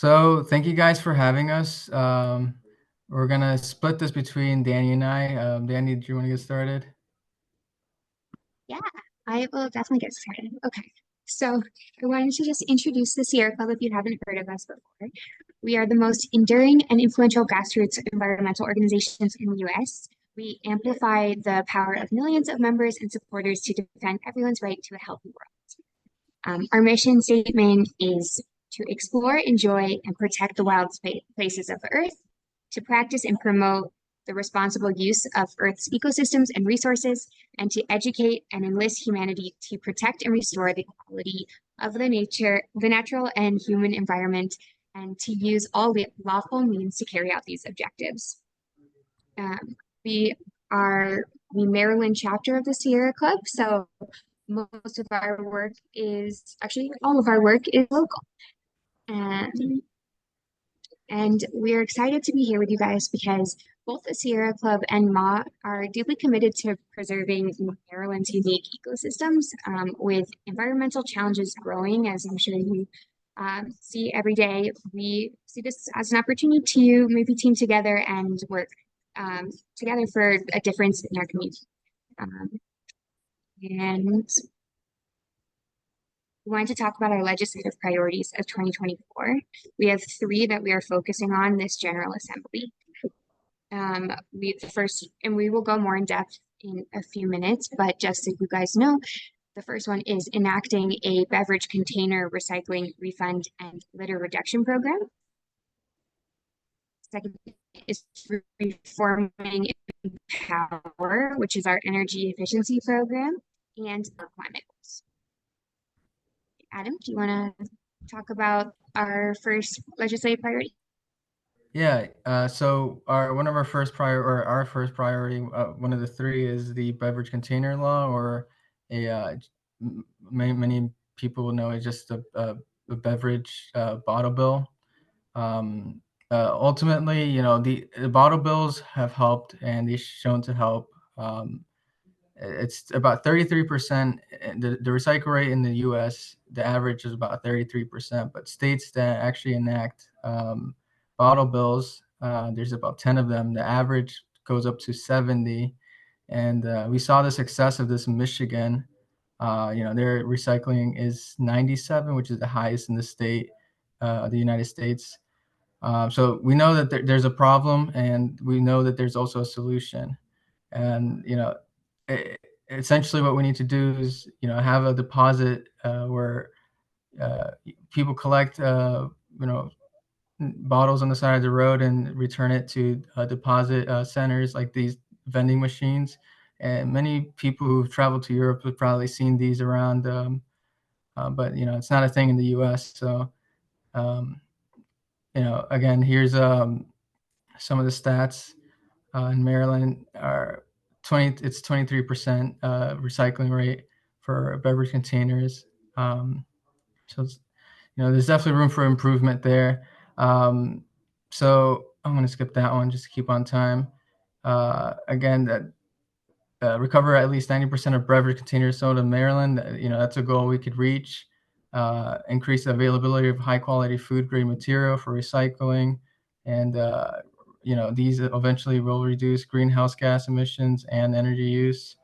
So thank you guys for having us. We're gonna split this between Danny and I. Danny, do you want to get started? Yeah, I will definitely get started. Okay, so I wanted to just introduce the Sierra Club if you haven't heard of us before. We are the most enduring and influential grassroots environmental organizations in the US. We amplify the power of millions of members and supporters to defend everyone's right to a healthy world. Our mission statement is to explore, enjoy, and protect the wild places of the earth, to practice and promote the responsible use of Earth's ecosystems and resources, and to educate and enlist humanity to protect and restore the quality of the natural and human environment, and to use all the lawful means to carry out these objectives. We are the Maryland chapter of the Sierra Club, so most of our work is actually all of our work is local. And we're excited to be here with you guys because both the Sierra Club and MA are deeply committed to preserving Maryland's unique ecosystems, with environmental challenges growing, as I'm sure you see every day. We see this as an opportunity to maybe team together and work together for a difference in our community. And we wanted to talk about our legislative priorities of 2024. We have three that we are focusing on this General Assembly. We will go more in depth in a few minutes, but just so you guys know, the first one is enacting a beverage container recycling, refund, and litter reduction program. Second is reforming Power, which is our energy efficiency program, and our climate goals. Adam, do you want to talk about our first legislative priority? Yeah. So our first priority, one of the three is the beverage container law, or many people will know it just a beverage bottle bill. Ultimately, the bottle bills have helped, and they've shown to help. It's about 33%. The recycle rate in the U.S., the average is about 33%, but states that actually enact bottle bills, there's about 10 of them. The average goes up to 70, and we saw the success of this in Michigan. Their recycling is 97, which is the highest in the United States. So we know that there's a problem, and we know that there's also a solution. And essentially what we need to do is have a deposit where people collect bottles on the side of the road and return it to deposit centers like these vending machines. And many people who've traveled to Europe have probably seen these around, but it's not a thing in the U.S. So um, again, here's some of the stats. In Maryland are 23% recycling rate for beverage containers. So there's definitely room for improvement there. So I'm going to skip that one just to keep on time. Again, that recover at least 90% of beverage containers sold in Maryland. That's a goal we could reach. Increase the availability of high quality food grade material for recycling, and these eventually will reduce greenhouse gas emissions and energy use,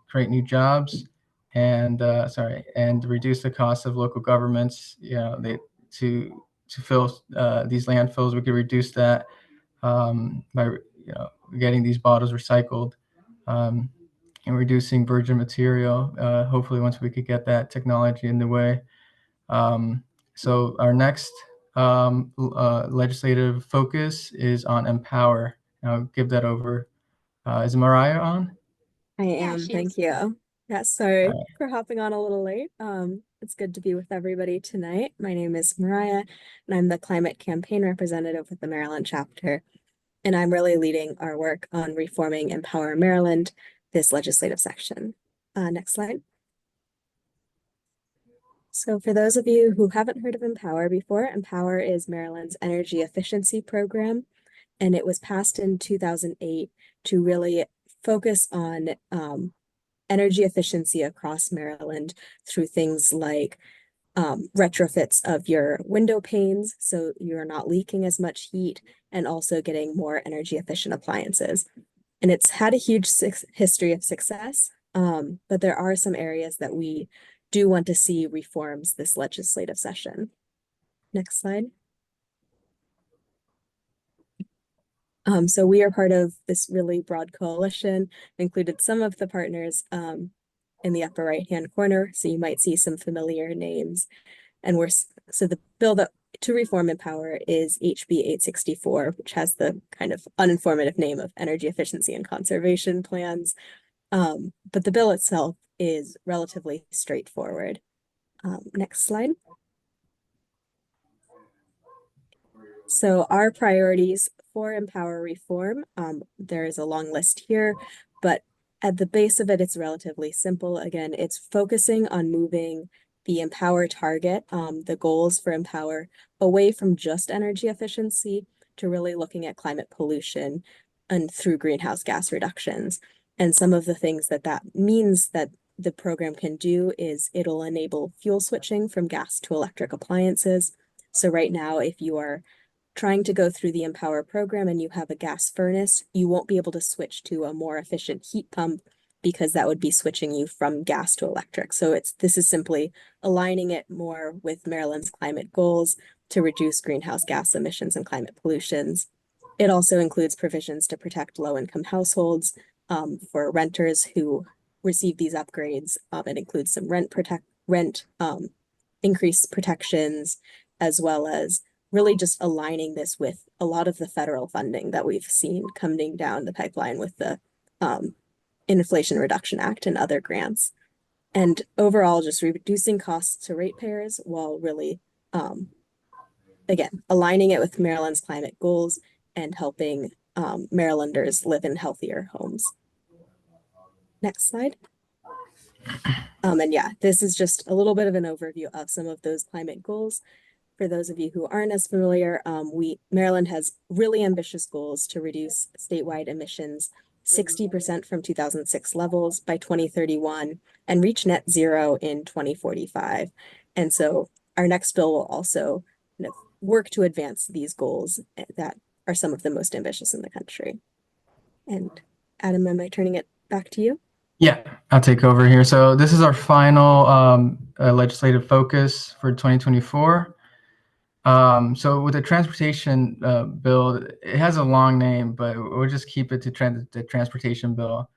create new jobs, and reduce the cost of local governments. To fill these landfills, we could reduce that by getting these bottles recycled, and reducing virgin material. Hopefully, once we could get that technology in the way. So our next legislative focus is on Empower. I'll give that over. Is Mariah on? I Yeah, am, she thank is. you. Yeah, sorry All for hopping on a little late. It's good to be with everybody tonight. My name is Mariah, and I'm the climate campaign representative with the Maryland chapter. And I'm really leading our work on reforming Empower Maryland, this legislative section. Next slide. So for those of you who haven't heard of Empower before, Empower is Maryland's energy efficiency program, and it was passed in 2008 to really focus on energy efficiency across Maryland through things like retrofits of your window panes so you're not leaking as much heat, and also getting more energy efficient appliances. And it's had a huge history of success, but there are some areas that we do want to see reforms this legislative session. Next slide. So we are part of this really broad coalition, included some of the partners in the upper right-hand corner. So you might see some familiar names. And so the bill that to reform Empower is HB 864, which has the kind of uninformative name of Energy Efficiency and Conservation Plans. But the bill itself is relatively straightforward. Next slide. So our priorities for Empower reform, there is a long list here, but at the base of it, it's relatively simple. Again, it's focusing on moving the Empower target, the goals for Empower, away from just energy efficiency to really looking at climate pollution and through greenhouse gas reductions. And some of the things that means that the program can do is it'll enable fuel switching from gas to electric appliances. So right now, if you are trying to go through the Empower program and you have a gas furnace, you won't be able to switch to a more efficient heat pump because that would be switching you from gas to electric. So this is simply aligning it more with Maryland's climate goals to reduce greenhouse gas emissions and climate pollutions. It also includes provisions to protect low-income households for renters who receive these upgrades. It includes some rent increased protections, as well as really just aligning this with a lot of the federal funding that we've seen coming down the pipeline with the Inflation Reduction Act and other grants. And overall, just reducing costs to ratepayers while really, again, aligning it with Maryland's climate goals and helping Marylanders live in healthier homes. Next slide. And yeah, this is just a little bit of an overview of some of those climate goals. For those of you who aren't as familiar, Maryland has really ambitious goals to reduce statewide emissions 60% from 2006 levels by 2031 and reach net zero in 2045. And so our next bill will also work to advance these goals that are some of the most ambitious in the country. And Adam, am I turning it back to you? Yeah, I'll take over here. So this is our final legislative focus for 2024. So with the transportation bill, it has a long name, but we'll just keep it to the transportation bill.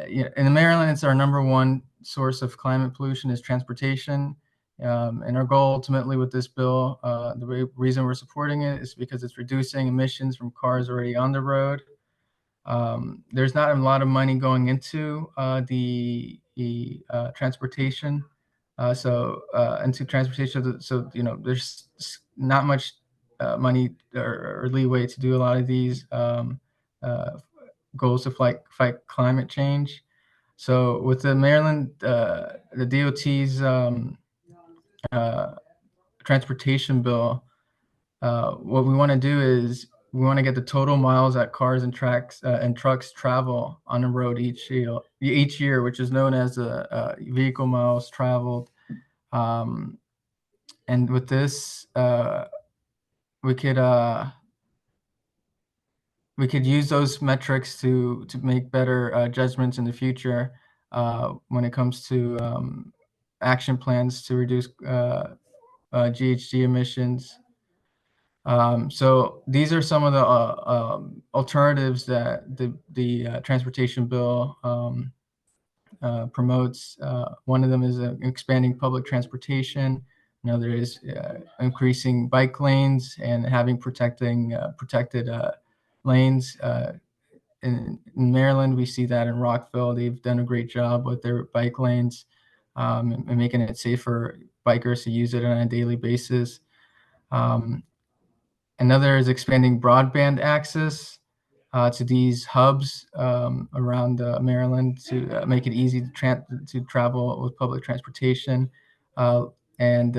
In Maryland, it's our #1 source of climate pollution is transportation. And our goal ultimately with this bill, the reason we're supporting it is because it's reducing emissions from cars already on the road. There's not a lot of money going into the transportation. Into transportation, so there's not much money or leeway to do a lot of these goals to fight climate change. So with the Maryland, the DOT's transportation bill, what we want to do is we want to get the total miles that cars and trucks travel on the road each year, which is known as the vehicle miles traveled. And with this, we could use those metrics to make better judgments in the future when it comes to action plans to reduce GHG emissions. So these are some of the alternatives that the transportation bill promotes. One of them is expanding public transportation. Another is increasing bike lanes and having protected lanes. In Maryland, we see that in Rockville. They've done a great job with their bike lanes and making it safe for bikers to use it on a daily basis. Another is expanding broadband access to these hubs around Maryland to make it easy to travel with public transportation. And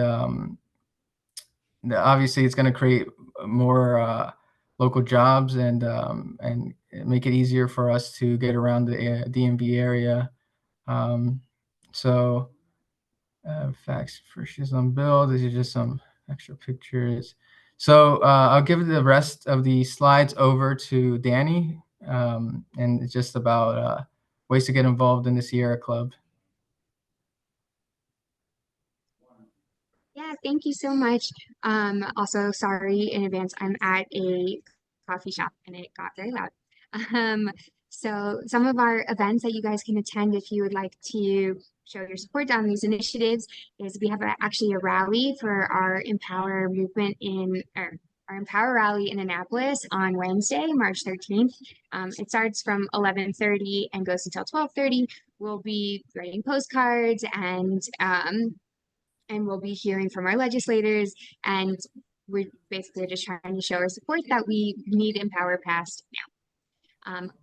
obviously, it's going to create more local jobs and make it easier for us to get around the DMV area. So facts for she's on bill. These are just some extra pictures. So I'll give the rest of the slides over to Danny, and it's just about ways to get involved in the Sierra Club. Yeah, thank you so much. Also, sorry in advance, I'm at a coffee shop and it got very loud. So some of our events that you guys can attend if you would like to show your support on these initiatives is we have actually a rally for our Empower movement our Empower rally in Annapolis on Wednesday, March 13th. It starts from 11:30 and goes until 12:30. We'll be writing postcards and we'll be hearing from our legislators, and we're basically just trying to show our support that we need Empower passed now.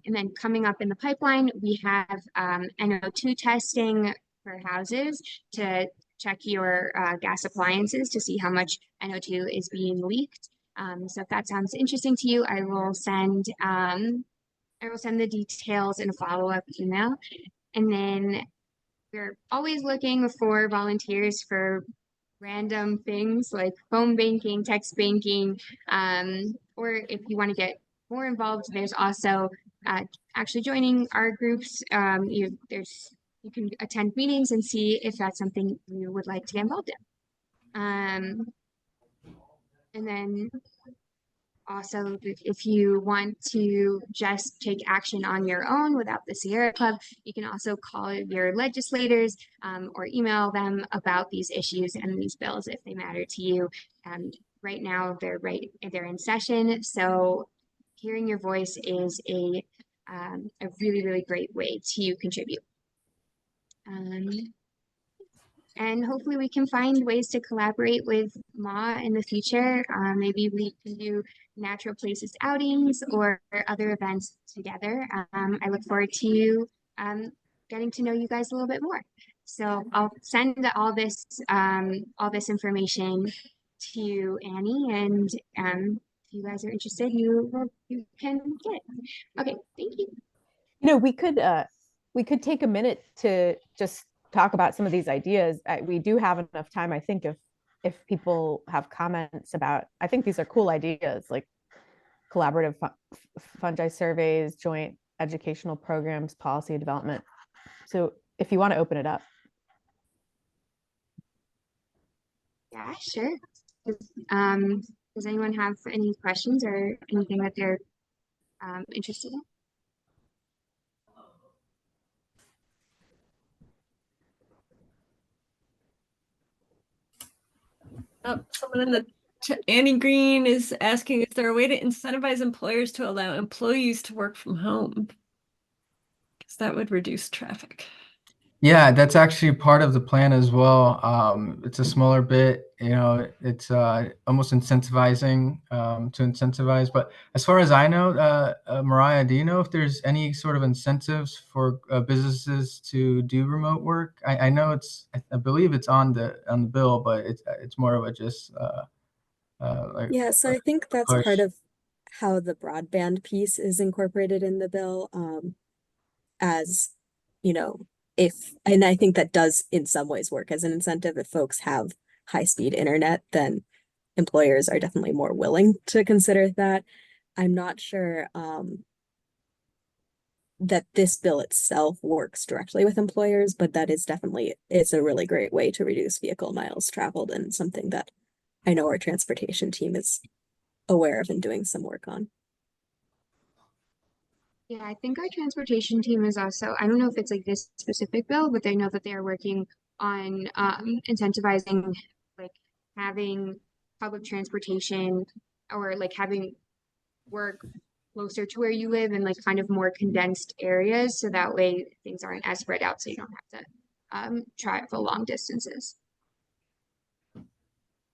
And then coming up in the pipeline, we have NO2 testing for houses to check your gas appliances to see how much NO2 is being leaked. So if that sounds interesting to you, I will send the details in a follow-up email. And then we're always looking for volunteers for random things like phone banking, text banking, or if you want to get more involved, there's also actually joining our groups. You can attend meetings and see if that's something you would like to get involved in. And then also, if you want to just take action on your own without the Sierra Club, you can also call your legislators or email them about these issues and these bills if they matter to you. Right now, they're in session, so hearing your voice is a really, really great way to contribute. And hopefully we can find ways to collaborate with MAW in the future. Maybe we can do natural places outings or other events together. I look forward to getting to know you guys a little bit more. So I'll send all this information to Annie, and if you guys are interested, you can get it. Okay, thank you. You know, we could take a minute to just talk about some of these ideas. We do have enough time, I think, if people have comments about, I think these are cool ideas, like collaborative fungi surveys, joint educational programs, policy development. So if you want to open it up. Yeah, sure. Does anyone have any questions or anything that they're interested in? Someone in the Annie Green is asking, is there a way to incentivize employers to allow employees to work from home? Because that would reduce traffic. Yeah, that's actually part of the plan as well. It's a smaller bit, it's almost incentivizing to incentivize. But as far as I know, Mariah, do you know if there's any sort of incentives for businesses to do remote work? I know I believe it's on the bill, but it's more of a just like Yeah, so I think that's push. part of how the broadband piece is incorporated in the bill, as, and I think that does in some ways work as an incentive. If folks have high-speed internet, then employers are definitely more willing to consider that. I'm not sure that this bill itself works directly with employers, but that is definitely, it's a really great way to reduce vehicle miles traveled, and something that I know our transportation team is aware of and doing some work on. Yeah, I think our transportation team is also, I don't know if it's like this specific bill, but they know that they are working on incentivizing like having public transportation or like having work closer to where you live in like kind of more condensed areas. So that way things aren't as spread out, so you don't have to travel long distances.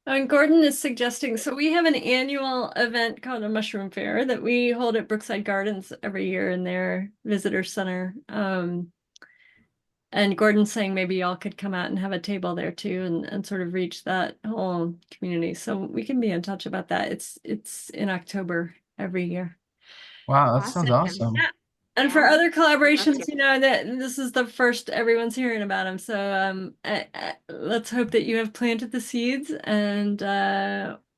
And Gordon is suggesting, so we have an annual event called a Mushroom Fair that we hold at Brookside Gardens every year in their visitor center. And Gordon's saying maybe y'all could come out and have a table there too, and sort of reach that whole community. So we can be in touch about that. It's in October every year. Wow, that sounds awesome. Yeah. And for Yeah, other I'd love collaborations, to. that this is the first everyone's hearing about them. So let's hope that you have planted the seeds, and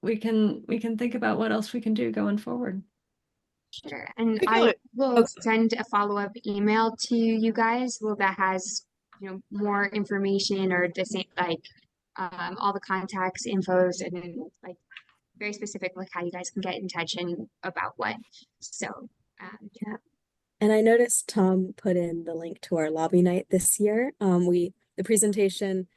we can think about what else we can do going forward. Sure. And We I could- will okay. send a follow-up email to you guys, well, that has, more information or the same, like, all the contacts, infos, and like very specific, like how you guys can get in touch and about what. So, Yeah. And I noticed Tom put in the link to our lobby night this year. The presentation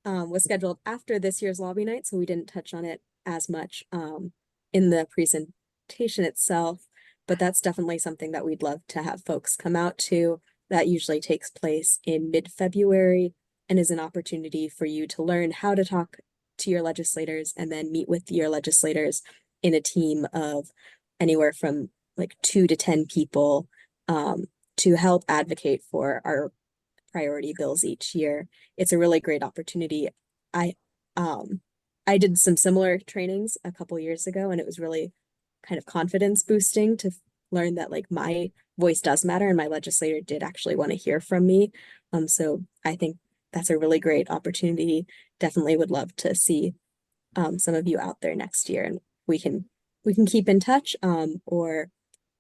was scheduled after this year's lobby night, so we didn't touch on it as much in the presentation itself. But that's definitely something that we'd love to have folks come out to. That usually takes place in mid-February and is an opportunity for you to learn how to talk to your legislators and then meet with your legislators in a team of anywhere from like 2 to 10 people to help advocate for our priority bills each year. It's a really great opportunity. I um I did some similar trainings a couple years ago, and it was really kind of confidence boosting to learn that like my voice does matter and my legislator did actually want to hear from me. So I think that's a really great opportunity. Definitely would love to see some of you out there next year, and we can keep in touch or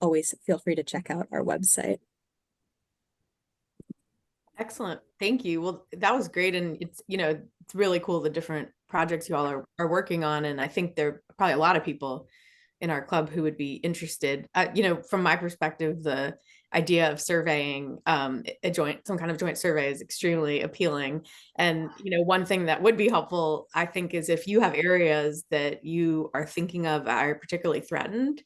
always feel free to check out our website. Excellent. Thank you. Well, that was great. And it's really cool the different projects you all are working on. And I think there are probably a lot of people in our club who would be interested. From my perspective, the idea of surveying some kind of joint survey is extremely appealing. And, one thing that would be helpful, I think, is if you have areas that you are thinking of are particularly threatened.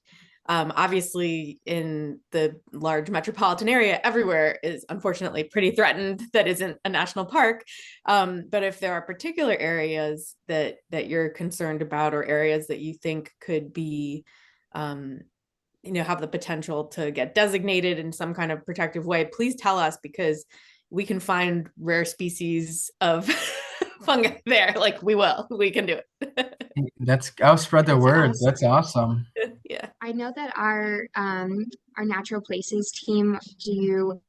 Obviously, in the large metropolitan area, everywhere is unfortunately pretty threatened that isn't a national park. But if there are particular areas that you're concerned about, or areas that you think could be, have the potential to get designated in some kind of protective way, please tell us, because we can find rare species of fungi there. Like we can do it. I'll spread the That's word. awesome. That's awesome. Yeah. I know that our natural places team do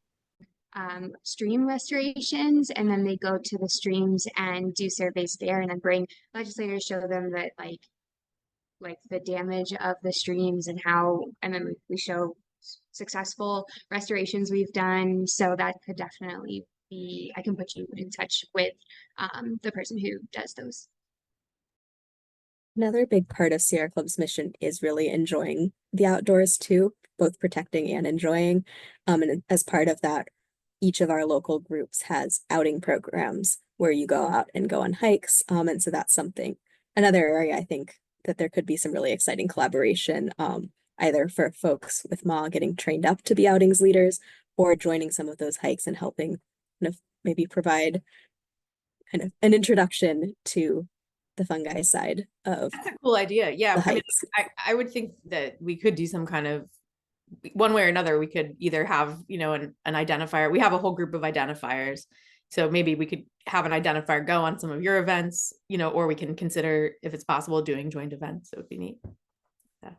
stream restorations, and then they go to the streams and do surveys there, and then bring legislators, show them that like the damage of the streams and how, and then we show successful restorations we've done. So that could definitely be, I can put you in touch with the person who does those. Another big part of Sierra Club's mission is really enjoying the outdoors too, both protecting and enjoying. And as part of that, each of our local groups has outing programs where you go out and go on hikes. And so that's another area I think that there could be some really exciting collaboration, either for folks with MAW getting trained up to be outings leaders, or joining some of those hikes and helping kind of maybe provide kind of an introduction to the fungi side of That's a cool idea. Yeah. the I mean, hikes. I would think that we could do some kind of, one way or another, we could either have, an identifier. We have a whole group of identifiers. So maybe we could have an identifier go on some of your events, or we can consider, if it's possible, doing joint events. It would be neat. Yeah.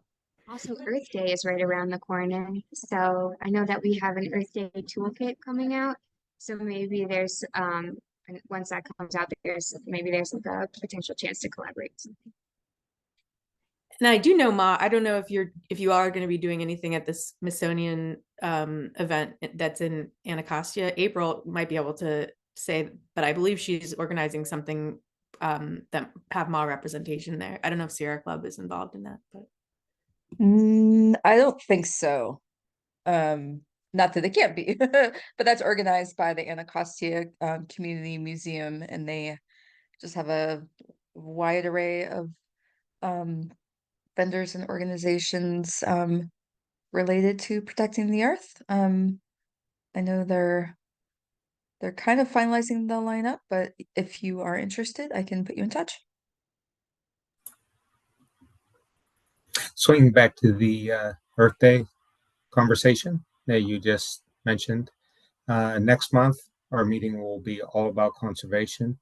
Also, Earth Day is right around the corner. So I know that we have an Earth Day toolkit coming out. So maybe there's and once that comes out, there's like a potential chance to collaborate. And I do know, Ma, I don't know if you are going to be doing anything at this Smithsonian event that's in Anacostia. April might be able to say, but I believe she's organizing something that have Ma representation there. I don't know if Sierra Club is involved in that, but I don't think so. Not that it can't be, but that's organized by the Anacostia Community Museum, and they just have a wide array of vendors and organizations related to protecting the earth. I know they're kind of finalizing the lineup, but if you are interested, I can put you in touch. Swinging back to the Earth Day conversation that you just mentioned, next month our meeting will be all about conservation.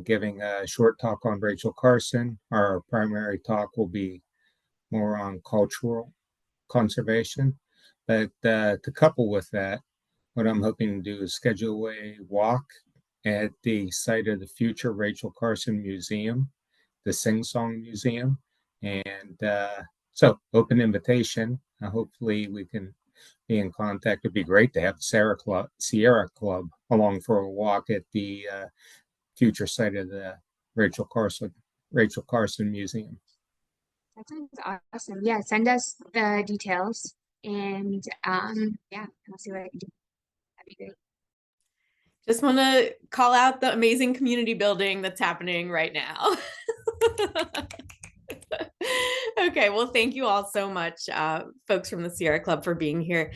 Giving a short talk on Rachel Carson. Our primary talk will be more on cultural conservation. But to couple with that, what I'm hoping to do is schedule a walk at the site of the future Rachel Carson Museum, the Sing Song Museum. And so open invitation. Hopefully we can be in contact. It'd be great to have the Sierra Club along for a walk at the future site of the Rachel Carson Museum. That sounds awesome. Yeah, send us the details and yeah, I'll see what I can do. That'd be great. Just want to call out the amazing community building that's happening right now. Okay, well, thank you all so much, folks from the Sierra Club, for being here.